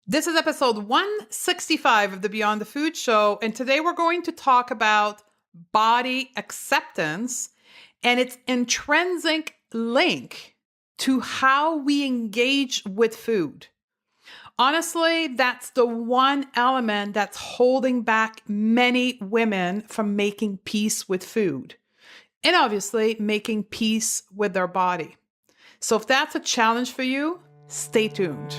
This is episode 165 of the Beyond the Food Show, and today we're going to talk about body acceptance and its intrinsic link to how we engage with food. Honestly, that's the one element that's holding back many women from making peace with food and obviously making peace with their body. So if that's a challenge for you, stay tuned.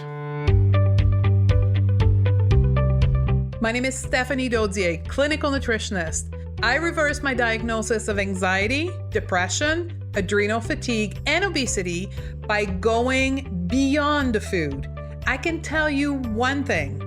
My name is Stephanie Dodier, clinical nutritionist. I reversed my diagnosis of anxiety, depression, adrenal fatigue, and obesity by going beyond the food. I can tell you one thing,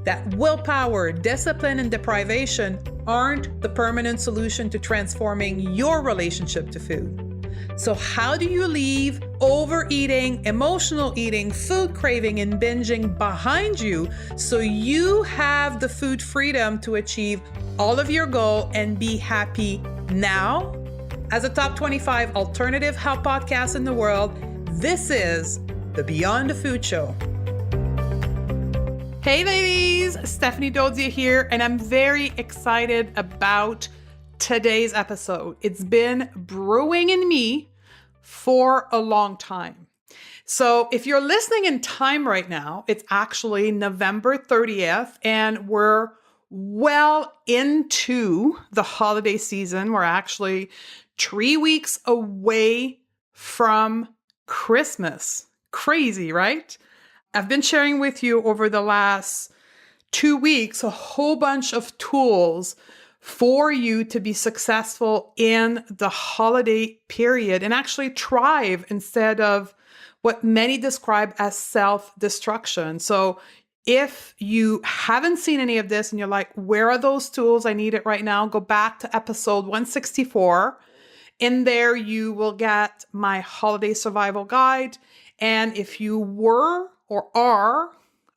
that willpower, discipline, and deprivation aren't the permanent solution to transforming your relationship to food. So how do you leave overeating, emotional eating, food craving, and binging behind you so you have the food freedom to achieve all of your goal and be happy now? As a top 25 alternative health podcast in the world, this is the Beyond the Food Show. Hey ladies, Stephanie Dodier here, and I'm very excited about today's episode. It's been brewing in me for a long time. So if you're listening in time right now, it's actually November 30th, and we're well into the holiday season. We're actually 3 weeks away from Christmas. Crazy, right? I've been sharing with you over the last 2 weeks a whole bunch of tools for you to be successful in the holiday period and actually thrive instead of what many describe as self-destruction. So if you haven't seen any of this and you're like, where are those tools? I need it right now. Go back to episode 164. In there, you will get my holiday survival guide. And if you were or are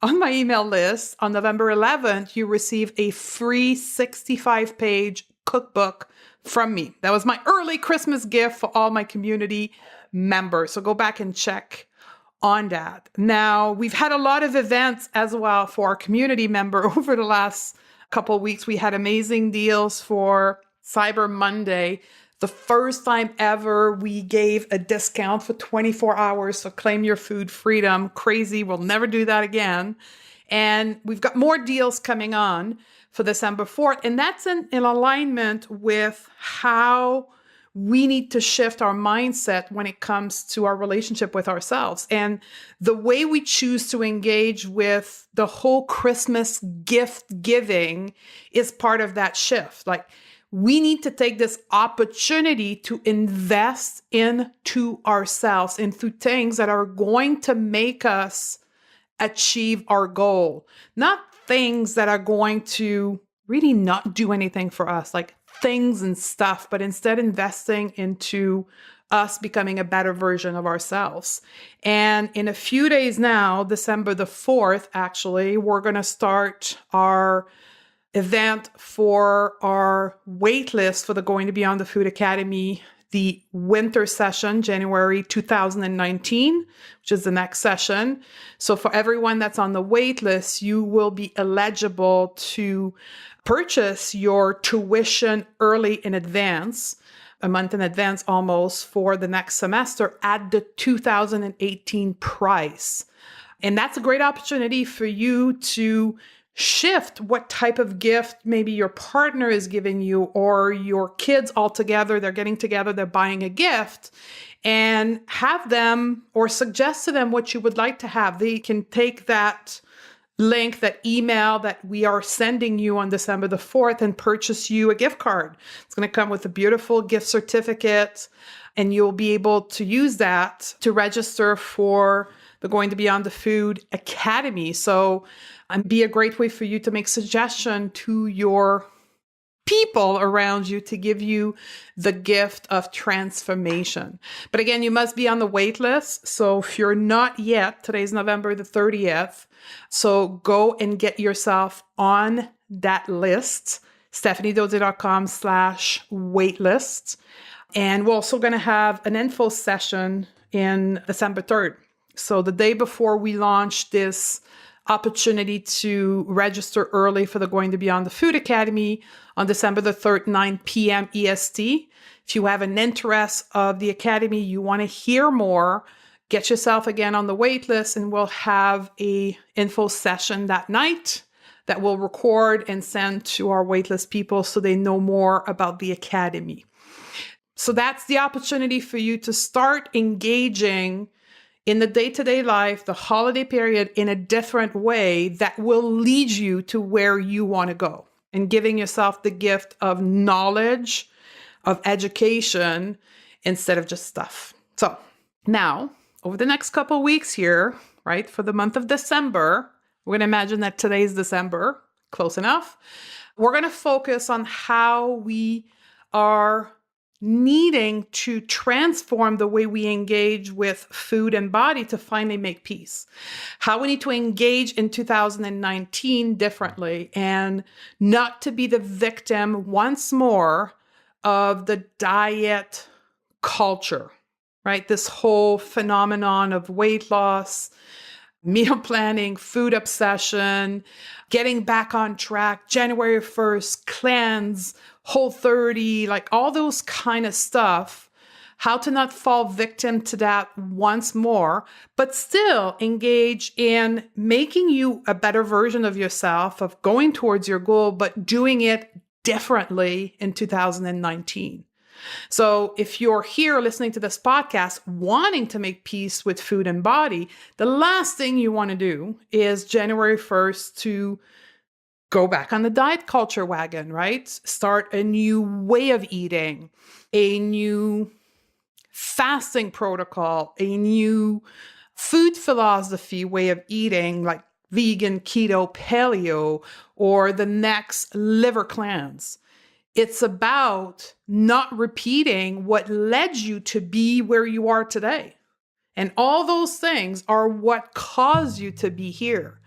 on my email list, on November 11th, you receive a free 65-page cookbook from me. That was my early Christmas gift for all my community members. So go back and check on that. Now, we've had a lot of events as well for our community member over the last couple of weeks. We had amazing deals for Cyber Monday. The first time ever we gave a discount for 24 hours. So claim your food freedom. Crazy. We'll never do that again. And we've got more deals coming on for December 4th. And that's in alignment with how we need to shift our mindset when it comes to our relationship with ourselves. And the way we choose to engage with the whole Christmas gift giving is part of that shift. Like, we need to take this opportunity to invest into ourselves, into things that are going to make us achieve our goal, not things that are going to really not do anything for us, like things and stuff, but instead investing into us becoming a better version of ourselves. And in a few days now, December the 4th, actually, we're going to start our event for our wait list for the Going to Beyond the Food Academy, the winter session, January 2019, which is the next session. So for everyone that's on the wait list, you will be eligible to purchase your tuition early in advance, a month in advance almost, for the next semester at the 2018 price. And that's a great opportunity for you to shift what type of gift maybe your partner is giving you, or your kids all together, they're getting together, they're buying a gift, and have them or suggest to them what you would like to have. They can take that link, that email that we are sending you on December the 4th and purchase you a gift card. It's going to come with a beautiful gift certificate, and you'll be able to use that to register for the Going to Beyond the Food Academy. So and be a great way for you to make suggestion to your people around you to give you the gift of transformation. But again, you must be on the wait list. So if you're not yet, today's November the 30th. So go and get yourself on that list, stephaniedodier.com/waitlist. And we're also going to have an info session in December 3rd. So the day before we launch this opportunity to register early for the Going to Beyond the Food Academy on December the 3rd, 9 p.m. EST. If you have an interest of the Academy, you want to hear more, get yourself again on the wait list, and we'll have a info session that night that we'll record and send to our waitlist people so they know more about the Academy. So that's the opportunity for you to start engaging in the day-to-day life, the holiday period, in a different way that will lead you to where you want to go, and giving yourself the gift of knowledge, of education, instead of just stuff. So now, over the next couple of weeks here, right, for the month of December, we're going to imagine that today's December, close enough. We're going to focus on how we are needing to transform the way we engage with food and body to finally make peace. How we need to engage in 2019 differently, and not to be the victim once more of the diet culture, right? This whole phenomenon of weight loss, meal planning, food obsession, getting back on track, January 1st, cleanse, Whole30, like all those kind of stuff, how to not fall victim to that once more, but still engage in making you a better version of yourself, of going towards your goal, but doing it differently in 2019. So if you're here listening to this podcast wanting to make peace with food and body, the last thing you want to do is January 1st to go back on the diet culture wagon, right? Start a new way of eating, a new fasting protocol, a new food philosophy way of eating, like vegan, keto, paleo, or the next liver cleanse. It's about not repeating what led you to be where you are today. And all those things are what caused you to be here.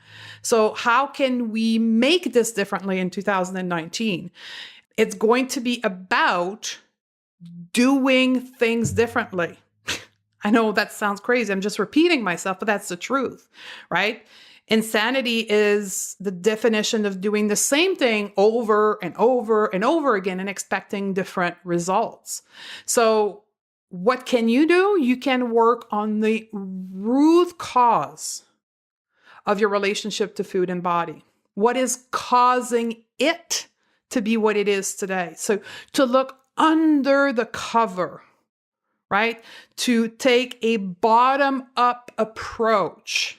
So how can we make this differently in 2019? It's going to be about doing things differently. I know that sounds crazy. I'm just repeating myself, but that's the truth, right? Insanity is the definition of doing the same thing over and over and over again and expecting different results. So what can you do? You can work on the root cause of your relationship to food and body. What is causing it to be what it is today? So to look under the cover, right? To take a bottom-up approach,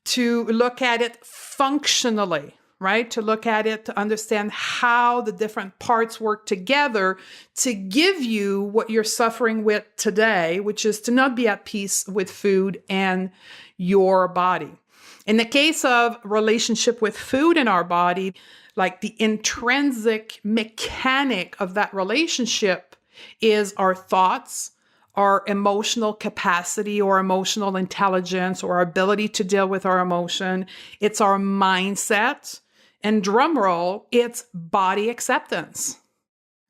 to look at it functionally, right? To look at it, to understand how the different parts work together to give you what you're suffering with today, which is to not be at peace with food and your body. In the case of relationship with food in our body, like the intrinsic mechanic of that relationship is our thoughts, our emotional capacity or emotional intelligence or our ability to deal with our emotion. It's our mindset. And drum roll, it's body acceptance.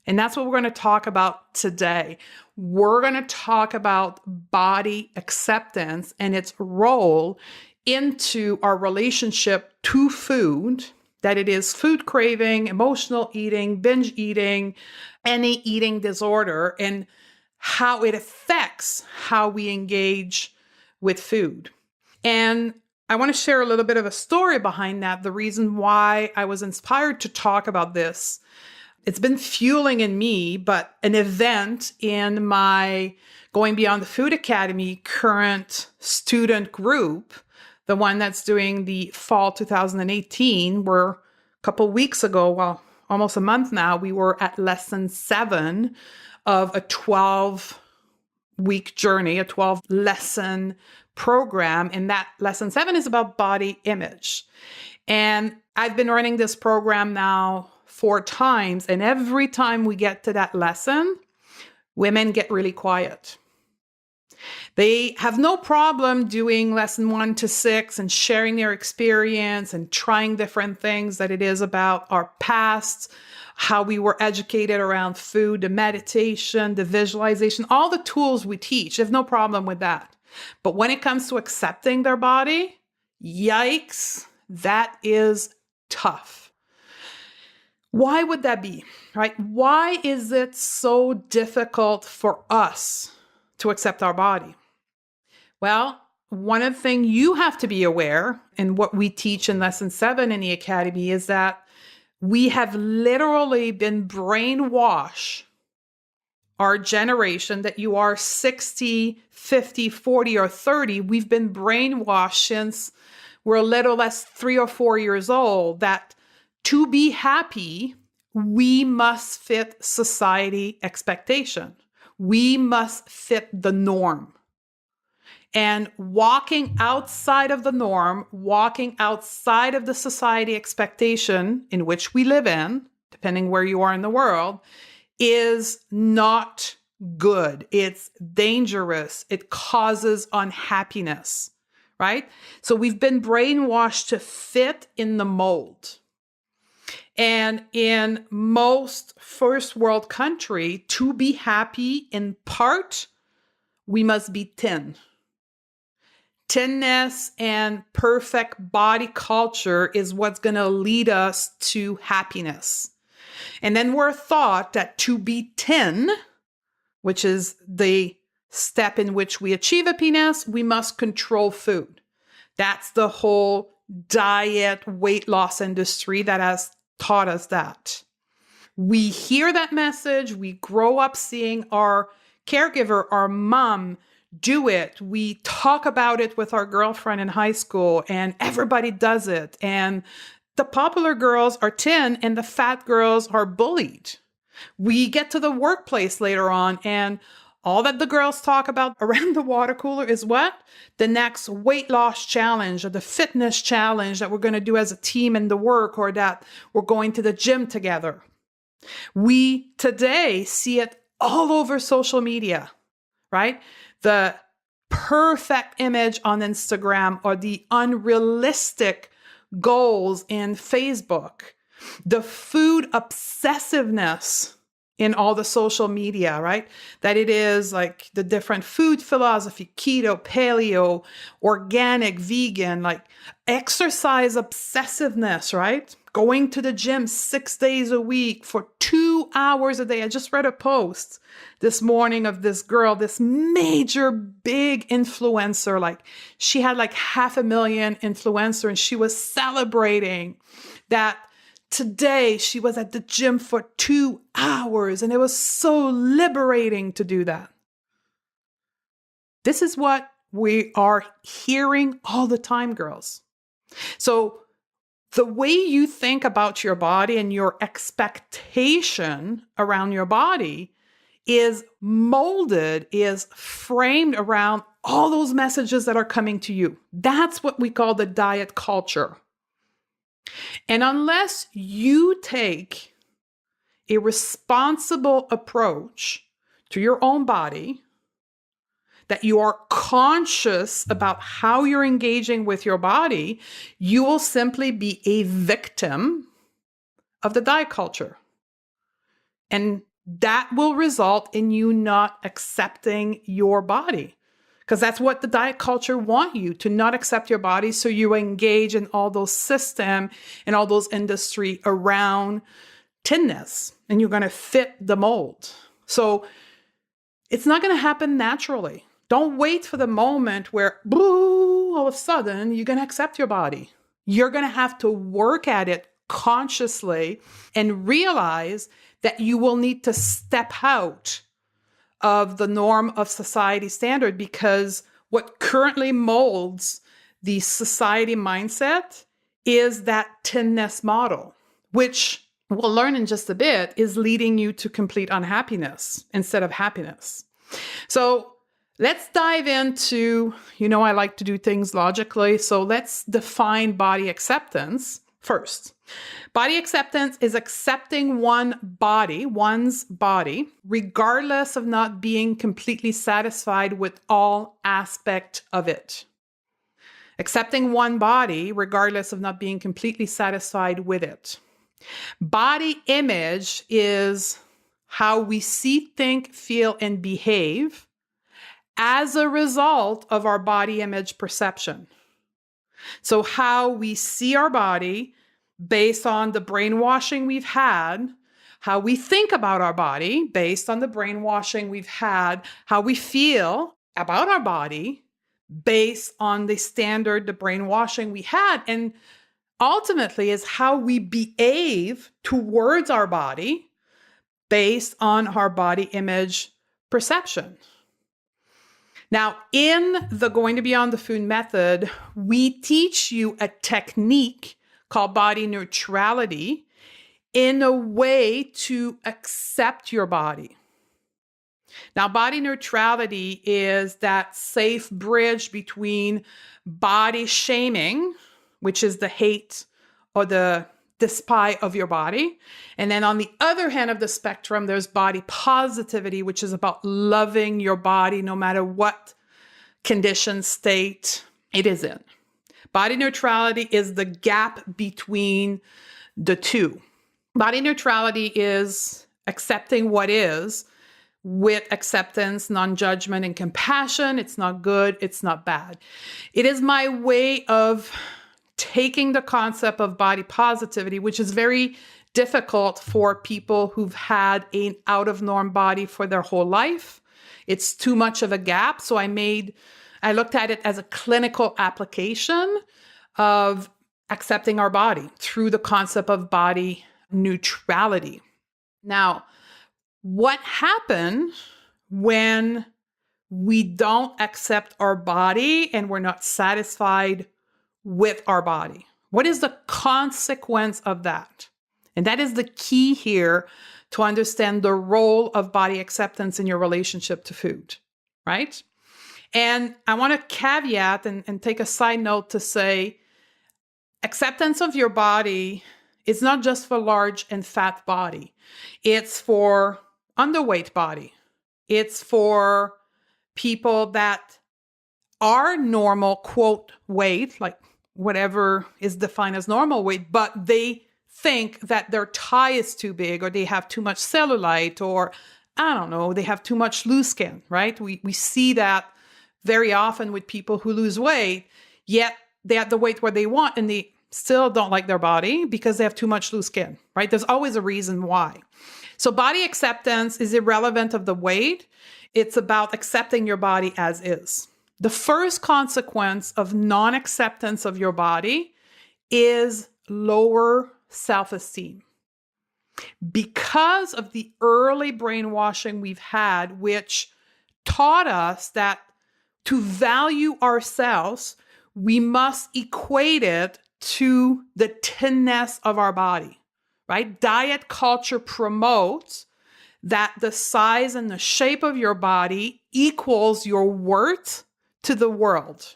And that's what we're going to talk about today. We're going to talk about body acceptance and its role into our relationship to food, that it is food craving, emotional eating, binge eating, any eating disorder, and how it affects how we engage with food. And I want to share a little bit of a story behind that, the reason why I was inspired to talk about this. It's been fueling in me, but an event in my Going Beyond the Food Academy current student group, the one that's doing the fall 2018, where a couple weeks ago, well, almost a month now, we were at lesson 7 of a 12-week journey, a 12-lesson program. And that lesson 7 is about body image. And I've been running this program now 4 times. And every time we get to that lesson, women get really quiet. They have no problem doing lesson 1 to 6 and sharing their experience and trying different things that it is about our past, how we were educated around food, the meditation, the visualization, all the tools we teach. They have no problem with that. But when it comes to accepting their body, yikes, That is tough. Why would that be, right? Why is it so difficult for us to accept our body? Well, one of the things you have to be aware, and what we teach in Lesson 7 in the Academy, is that we have literally been brainwashed, our generation, that you are 60, 50, 40, or 30. We've been brainwashed since we're a little less 3 or 4 years old that to be happy, we must fit society expectation. We must fit the norm. And walking outside of the norm, walking outside of the society expectation in which we live in, depending where you are in the world, is not good. It's dangerous. It causes unhappiness, right? So we've been brainwashed to fit in the mold. And in most first world country, to be happy, in part, we must be thin. Thinness and perfect body culture is what's going to lead us to happiness. And then we're taught that to be thin, which is the step in which we achieve happiness, we must control food. That's the whole diet, weight loss industry that has taught us that. We hear that message. We grow up seeing our caregiver, our mom, do it. We talk about it with our girlfriend in high school, and everybody does it. And the popular girls are thin and the fat girls are bullied. We get to the workplace later on, and all that the girls talk about around the water cooler is what? The next weight loss challenge or the fitness challenge that we're going to do as a team in the work, or that we're going to the gym together. We today see it all over social media, right? The perfect image on Instagram or the unrealistic goals in Facebook, the food obsessiveness in all the social media, right? That it is like the different food philosophy, keto, paleo, organic, vegan, like exercise obsessiveness, right? Going to the gym 6 days a week for 2 hours a day. I just read a post this morning of this girl, this major big influencer. Like she had like 500,000 influencer, and she was celebrating that today she was at the gym for 2 hours, and it was so liberating to do that. This is what we are hearing all the time, girls. So the way you think about your body and your expectation around your body is molded, is framed around all those messages that are coming to you. That's what we call the diet culture. And unless you take a responsible approach to your own body, that you are conscious about how you're engaging with your body, you will simply be a victim of the diet culture. And that will result in you not accepting your body, because that's what the diet culture want you to not accept your body. So you engage in all those system and all those industry around thinness, and you're going to fit the mold. So it's not going to happen naturally. Don't wait for the moment where, boo, all of a sudden you're going to accept your body. You're going to have to work at it consciously and realize that you will need to step out of the norm of society standard, because what currently molds the society mindset is that thinness model, which we'll learn in just a bit is leading you to complete unhappiness instead of happiness. So let's dive into, I like to do things logically. So let's define body acceptance first. Body acceptance is accepting one's body, regardless of not being completely satisfied with all aspect of it. Accepting one body, regardless of not being completely satisfied with it. Body image is how we see, think, feel, and behave as a result of our body image perception. So how we see our body based on the brainwashing we've had, how we think about our body based on the brainwashing we've had, how we feel about our body based on the standard, the brainwashing we had, and ultimately is how we behave towards our body based on our body image perception. Now, in the Going to Beyond the Food method, we teach you a technique called body neutrality in a way to accept your body. Now, body neutrality is that safe bridge between body shaming, which is the hate or the despise of your body. And then on the other hand of the spectrum, there's body positivity, which is about loving your body no matter what condition, state it is in. Body neutrality is the gap between the two. Body neutrality is accepting what is with acceptance, non-judgment, and compassion. It's not good. It's not bad. It is my way of taking the concept of body positivity, which is very difficult for people who've had an out of norm body for their whole life. It's too much of a gap. So I looked at it as a clinical application of accepting our body through the concept of body neutrality. Now, what happens when we don't accept our body and we're not satisfied with our body? What is the consequence of that? And that is the key here to understand the role of body acceptance in your relationship to food, right? And I want to caveat and take a side note to say, acceptance of your body is not just for large and fat body. It's for underweight body. It's for people that are normal, quote, weight, like whatever is defined as normal weight, but they think that their thigh is too big or they have too much cellulite or, I don't know, they have too much loose skin, right? We see that very often with people who lose weight, yet they're at the weight where they want and they still don't like their body because they have too much loose skin, right? There's always a reason why. So body acceptance is irrelevant of the weight. It's about accepting your body as is. The first consequence of non-acceptance of your body is lower self-esteem. Because of the early brainwashing we've had, which taught us that to value ourselves, we equate it to the thinness of our body, right? Diet culture promotes that the size and the shape of your body equals your worth to the world.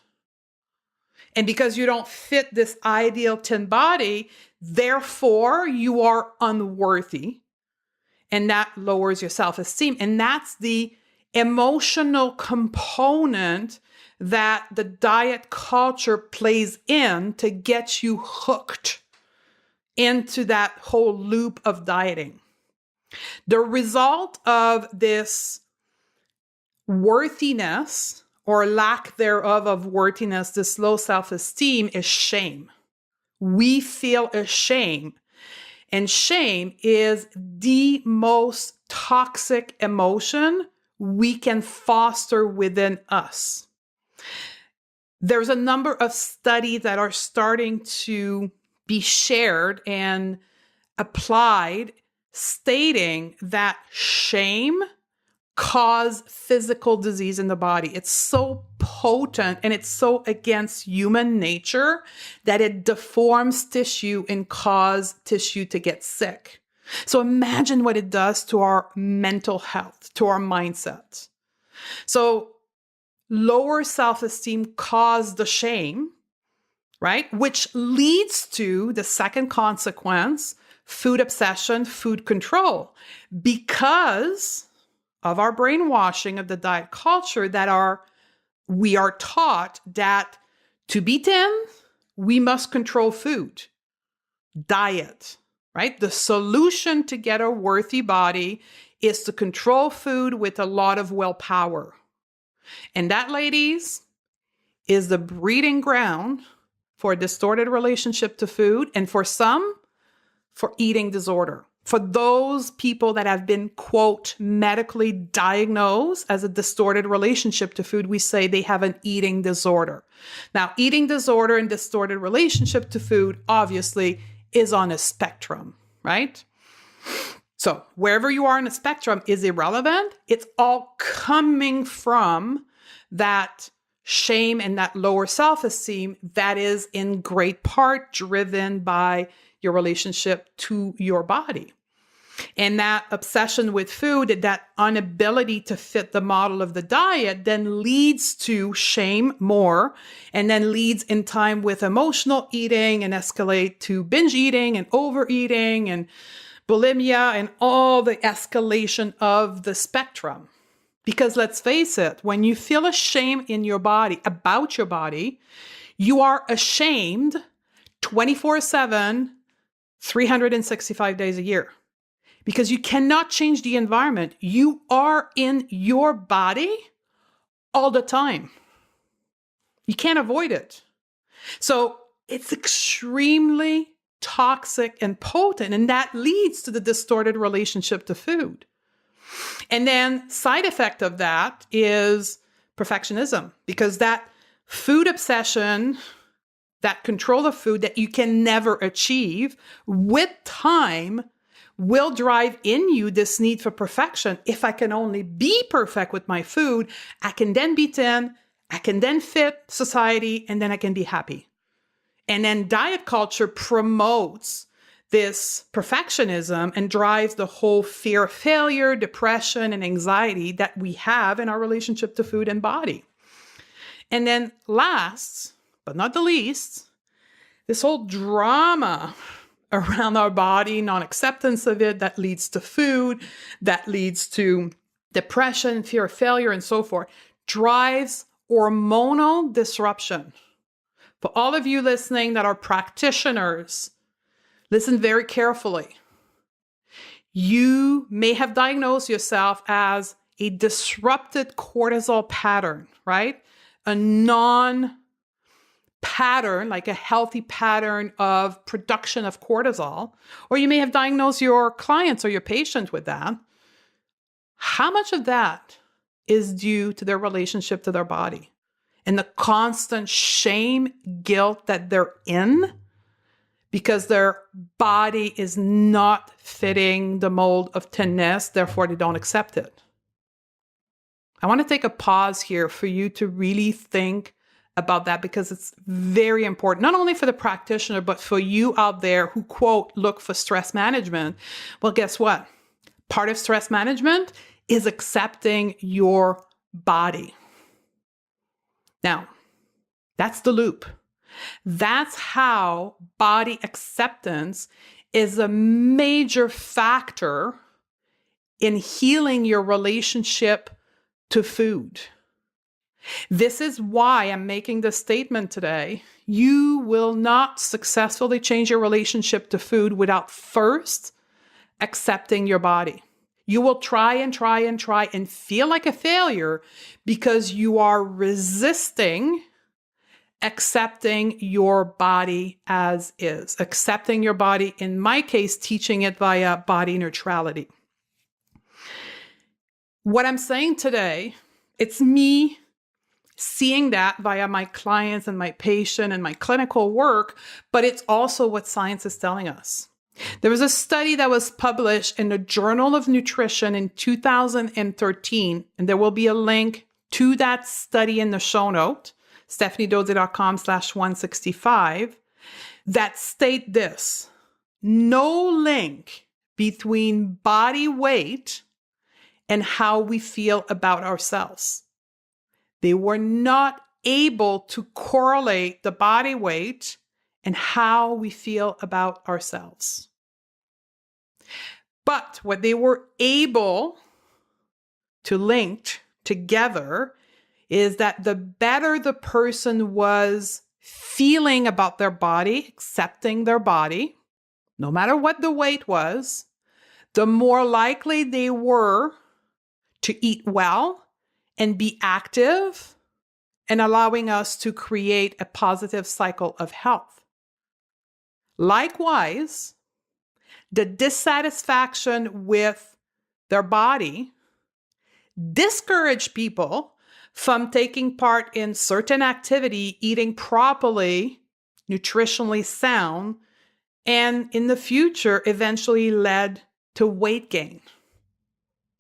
And because you don't fit this ideal thin body, therefore you are unworthy. And that lowers your self-esteem. And that's the emotional component that the diet culture plays in to get you hooked into that whole loop of dieting. The result of this worthiness or lack thereof of worthiness, this low self-esteem, is shame. We feel ashamed. And shame is the most toxic emotion we can foster within us. There's a number of studies that are starting to be shared and applied, stating that shame causes physical disease in the body. It's so potent and it's so against human nature that it deforms tissue and causes tissue to get sick. So imagine what it does to our mental health, to our mindset. So lower self-esteem causes the shame, right? Which leads to the second consequence, food obsession, food control, because of our brainwashing of the diet culture we are taught that to be thin, we must control food, diet, right? The solution to get a worthy body is to control food with a lot of willpower. And that, ladies, is the breeding ground for a distorted relationship to food, and for some, for eating disorder. For those people that have been, quote, medically diagnosed as a distorted relationship to food, we say they have an eating disorder. Now, eating disorder and distorted relationship to food, obviously, is on a spectrum, right? So wherever you are in the spectrum is irrelevant. It's all coming from that shame and that lower self-esteem that is in great part driven by your relationship to your body. And that obsession with food, that inability to fit the model of the diet then leads to shame more, and then leads in time with emotional eating and escalate to binge eating and overeating and bulimia and all the escalation of the spectrum. Because let's face it, when you feel a shame in your body, about your body, you are ashamed 24/7, 365 days a year. Because you cannot change the environment. You are in your body all the time. You can't avoid it. So it's extremely toxic and potent, and that leads to the distorted relationship to food. And then side effect of that is perfectionism, because that food obsession, that control of food that you can never achieve, with time will drive in you this need for perfection. If I can only be perfect with my food, I can then be thin, I can then fit society, and then I can be happy. And then diet culture promotes this perfectionism and drives the whole fear of failure, depression, and anxiety that we have in our relationship to food and body. And then last, but not the least, this whole drama around our body, non-acceptance of it, that leads to food, that leads to depression, fear of failure, and so forth, drives hormonal disruption. For all of you listening that are practitioners, listen very carefully. You may have diagnosed yourself as a disrupted cortisol pattern, right? A non-pattern, like a healthy pattern of production of cortisol, or you may have diagnosed your clients or your patient with that. How much of that is due to their relationship to their body and the constant shame, guilt that they're in because their body is not fitting the mold of thinness, therefore they don't accept it? I want to take a pause here for you to really think about that, because it's very important, not only for the practitioner, but for you out there who, quote, look for stress management. Well, guess what? Part of stress management is accepting your body. Now, that's the loop. That's how body acceptance is a major factor in healing your relationship to food. This is why I'm making this statement today. You will not successfully change your relationship to food without first accepting your body. You will try and try and try and feel like a failure because you are resisting accepting your body as is. Accepting your body, in my case, teaching it via body neutrality. What I'm saying today, it's me seeing that via my clients and my patient and my clinical work, but it's also what science is telling us. There was a study that was published in the Journal of Nutrition in 2013, and there will be a link to that study in the show note, stephaniedodze.com/165, that state this: no link between body weight and how we feel about ourselves. They were not able to correlate the body weight and how we feel about ourselves. But what they were able to link together is that the better the person was feeling about their body, accepting their body, no matter what the weight was, the more likely they were to eat well and be active and allowing us to create a positive cycle of health. Likewise, the dissatisfaction with their body discourage people from taking part in certain activity, eating properly, nutritionally sound, and in the future eventually led to weight gain.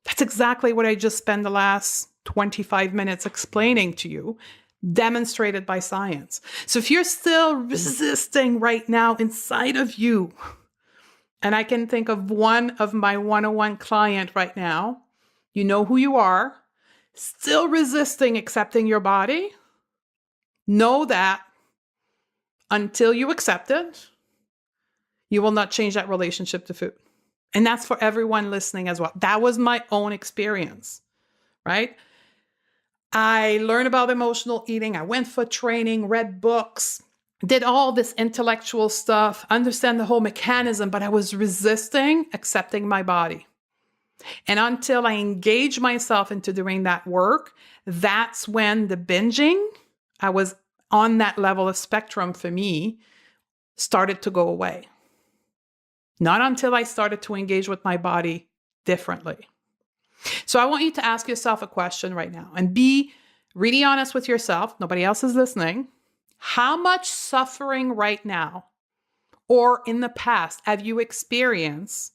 That's exactly what I just spent the last 25 minutes explaining to you, demonstrated by science. So if you're still resisting right now inside of you, and I can think of one of my one-on-one client right now, you know who you are, still resisting accepting your body, know that until you accept it, you will not change that relationship to food. And that's for everyone listening as well. That was my own experience, right? I learned about emotional eating. I went for training, read books, did all this intellectual stuff, understand the whole mechanism, but I was resisting accepting my body. And until I engaged myself into doing that work, that's when the binging, I was on that level of spectrum for me, started to go away. Not until I started to engage with my body differently. So I want you to ask yourself a question right now and be really honest with yourself. Nobody else is listening. How much suffering right now or in the past have you experienced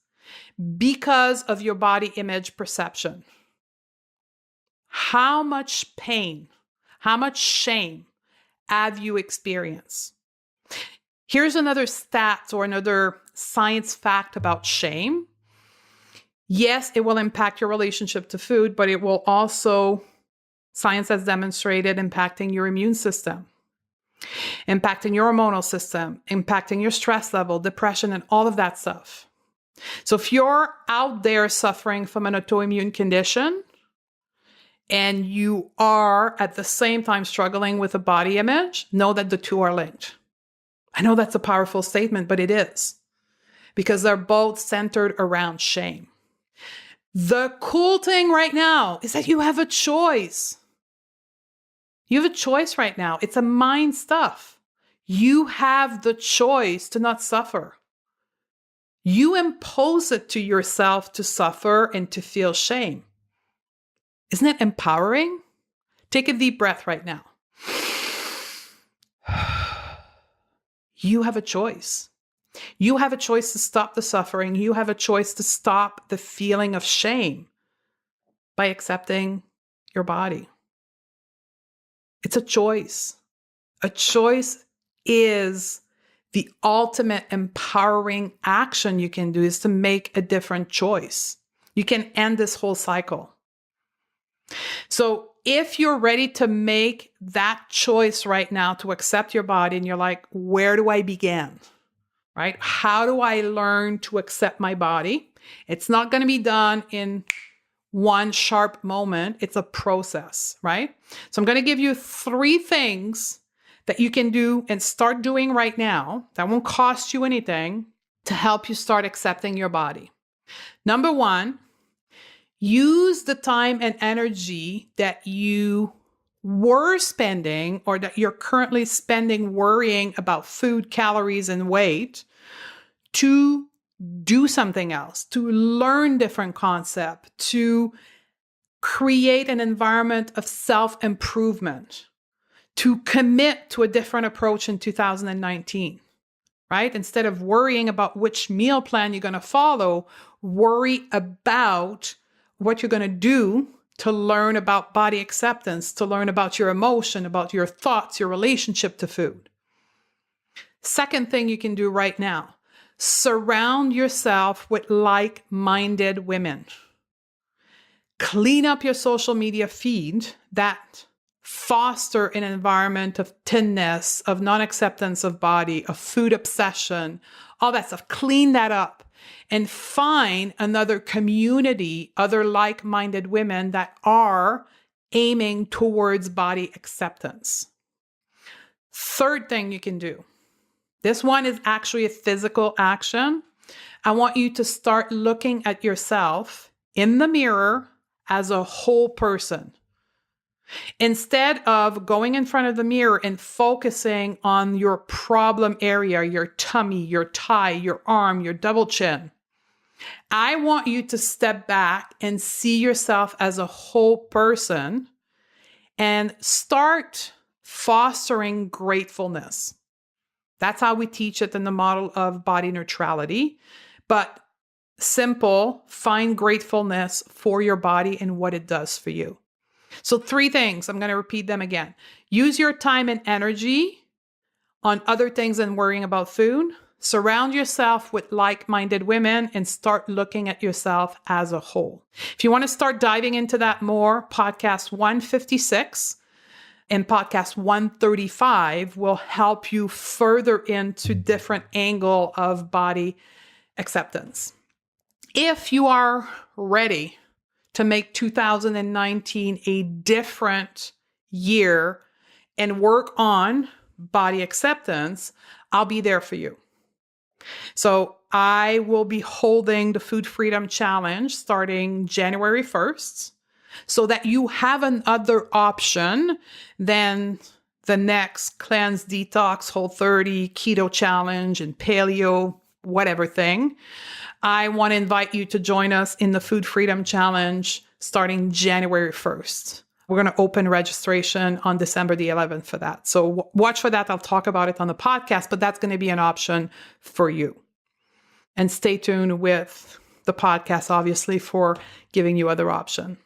because of your body image perception? How much pain, how much shame have you experienced? Here's another stat or another science fact about shame. Yes, it will impact your relationship to food, but it will also, science has demonstrated, impacting your immune system, impacting your hormonal system, impacting your stress level, depression, and all of that stuff. So if you're out there suffering from an autoimmune condition and you are at the same time struggling with a body image, know that the two are linked. I know that's a powerful statement, but it is, because they're both centered around shame. The cool thing right now is that you have a choice. You have a choice right now. It's a mind stuff. You have the choice to not suffer. You impose it to yourself to suffer and to feel shame. Isn't it empowering? Take a deep breath right now. You have a choice. You have a choice to stop the suffering. You have a choice to stop the feeling of shame by accepting your body. It's a choice. A choice is the ultimate empowering action you can do, is to make a different choice. You can end this whole cycle. So if you're ready to make that choice right now to accept your body and you're like, where do I begin? Right? How do I learn to accept my body? It's not going to be done in one sharp moment. It's a process, right? So I'm going to give you 3 things that you can do and start doing right now that won't cost you anything to help you start accepting your body. Number 1, use the time and energy that you were spending or that you're currently spending worrying about food, calories, and weight to do something else, to learn different concepts, to create an environment of self-improvement, to commit to a different approach in 2019, right? Instead of worrying about which meal plan you're going to follow, worry about what you're going to do to learn about body acceptance, to learn about your emotion, about your thoughts, your relationship to food. Second thing you can do right now, surround yourself with like-minded women. Clean up your social media feed that foster an environment of thinness, of non-acceptance of body, of food obsession, all that stuff. Clean that up and find another community, other like-minded women that are aiming towards body acceptance. Third thing you can do. This one is actually a physical action. I want you to start looking at yourself in the mirror as a whole person. Instead of going in front of the mirror and focusing on your problem area, your tummy, your thigh, your arm, your double chin, I want you to step back and see yourself as a whole person and start fostering gratefulness. That's how we teach it in the model of body neutrality. But simple, find gratefulness for your body and what it does for you. So 3 things, I'm going to repeat them again. Use your time and energy on other things than worrying about food. Surround yourself with like-minded women and start looking at yourself as a whole. If you want to start diving into that more, podcast 156 and podcast 135 will help you further into different angle of body acceptance. If you are ready to make 2019 a different year and work on body acceptance, I'll be there for you. So I will be holding the Food Freedom Challenge starting January 1st so that you have another option than the next cleanse, detox, Whole30, keto challenge and paleo, whatever thing. I want to invite you to join us in the Food Freedom Challenge starting January 1st. We're going to open registration on December the 11th for that. So watch for that. I'll talk about it on the podcast, but that's going to be an option for you. And stay tuned with the podcast, obviously, for giving you other option.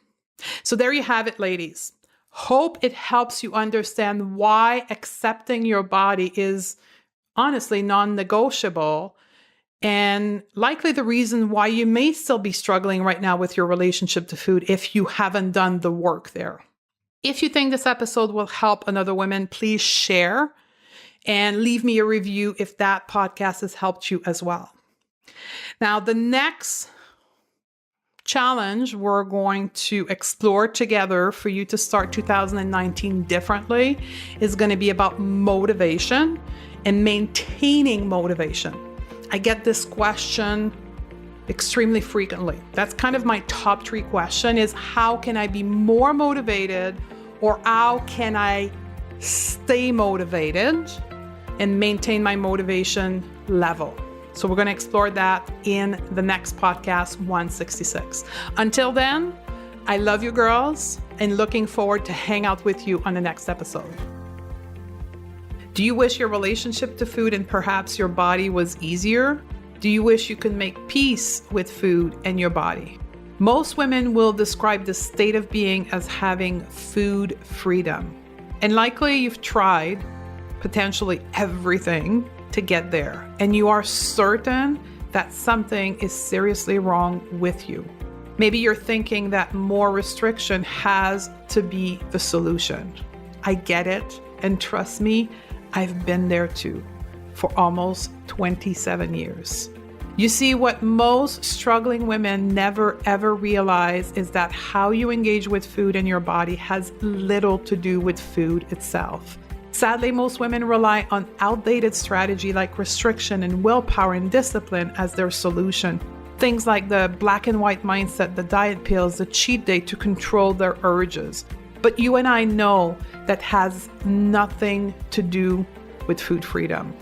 So there you have it, ladies. Hope it helps you understand why accepting your body is honestly non-negotiable, and likely the reason why you may still be struggling right now with your relationship to food if you haven't done the work there. If you think this episode will help another woman, please share and leave me a review if that podcast has helped you as well. Now, the next challenge we're going to explore together for you to start 2019 differently is going to be about motivation and maintaining motivation. I get this question extremely frequently. That's kind of my top 3 question is how can I be more motivated, or how can I stay motivated and maintain my motivation level? So we're going to explore that in the next podcast 166. Until then, I love you girls and looking forward to hang out with you on the next episode. Do you wish your relationship to food and perhaps your body was easier? Do you wish you could make peace with food and your body? Most women will describe this state of being as having food freedom. And likely you've tried potentially everything to get there, and you are certain that something is seriously wrong with you. Maybe you're thinking that more restriction has to be the solution. I get it, and trust me, I've been there too for almost 27 years. You see, what most struggling women never ever realize is that how you engage with food in your body has little to do with food itself. Sadly, most women rely on outdated strategy like restriction and willpower and discipline as their solution. Things like the black and white mindset, the diet pills, the cheat day to control their urges. But you and I know that has nothing to do with food freedom.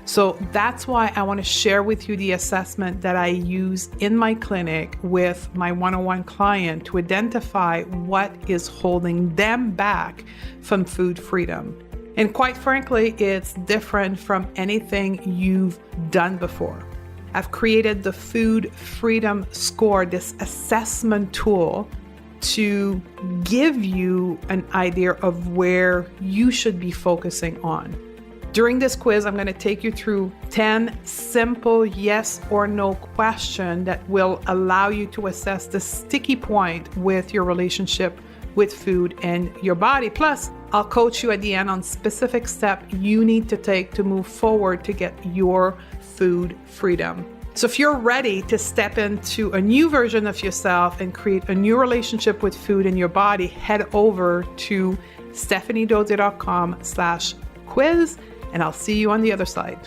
So that's why I want to share with you the assessment that I use in my clinic with my one-on-one client to identify what is holding them back from food freedom. And quite frankly, it's different from anything you've done before. I've created the Food Freedom Score, this assessment tool to give you an idea of where you should be focusing on. During this quiz, I'm going to take you through 10 simple yes or no questions that will allow you to assess the sticky point with your relationship with food and your body. Plus, I'll coach you at the end on specific steps you need to take to move forward to get your food freedom. So if you're ready to step into a new version of yourself and create a new relationship with food and your body, head over to stephaniedodier.com/quiz, and I'll see you on the other side.